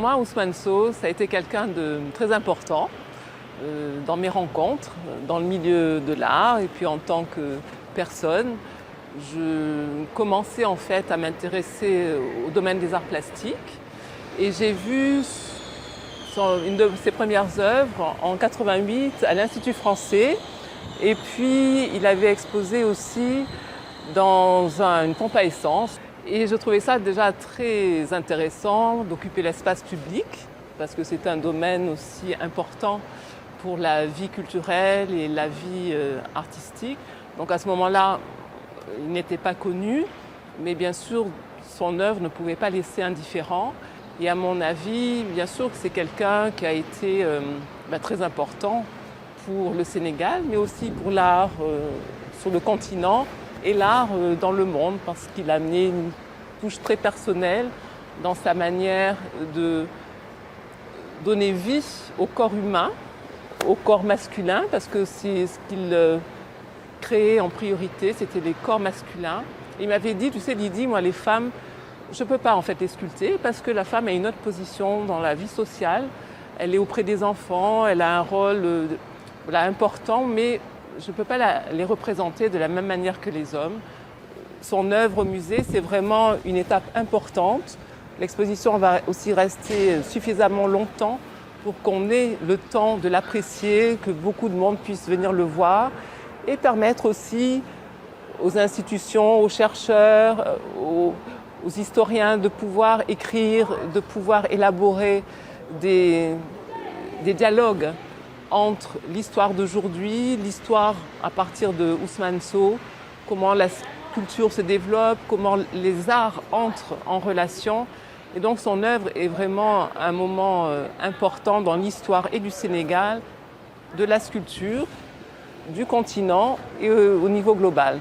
moi, Ousmane Sow, ça a été quelqu'un de très important dans mes rencontres, dans le milieu de l'art et puis en tant que personne. Je commençais en fait à m'intéresser au domaine des arts plastiques et j'ai vu une de ses premières œuvres en 88 à l'Institut français, et puis il avait exposé aussi dans une pompe à essence. Et je trouvais ça déjà très intéressant d'occuper l'espace public, parce que c'est un domaine aussi important pour la vie culturelle et la vie artistique. Donc à ce moment-là, il n'était pas connu, mais bien sûr, son œuvre ne pouvait pas laisser indifférent. Et à mon avis, bien sûr que c'est quelqu'un qui a été très important pour le Sénégal, mais aussi pour l'art sur le continent et l'art dans le monde, parce qu'il a amené une touche très personnelle dans sa manière de donner vie au corps humain, au corps masculin, parce que c'est ce qu'il créait en priorité, c'était les corps masculins. Il m'avait dit, tu sais Lydie, moi les femmes, je ne peux pas en fait les sculpter parce que la femme a une autre position dans la vie sociale. Elle est auprès des enfants, elle a un rôle important, mais je ne peux pas les représenter de la même manière que les hommes. Son œuvre au musée, c'est vraiment une étape importante. L'exposition va aussi rester suffisamment longtemps pour qu'on ait le temps de l'apprécier, que beaucoup de monde puisse venir le voir et permettre aussi aux institutions, aux chercheurs, aux historiens de pouvoir écrire, de pouvoir élaborer des dialogues entre l'histoire d'aujourd'hui, l'histoire à partir de Ousmane Sow, comment la culture se développe, comment les arts entrent en relation. Et donc son œuvre est vraiment un moment important dans l'histoire et du Sénégal, de la sculpture, du continent et au niveau global.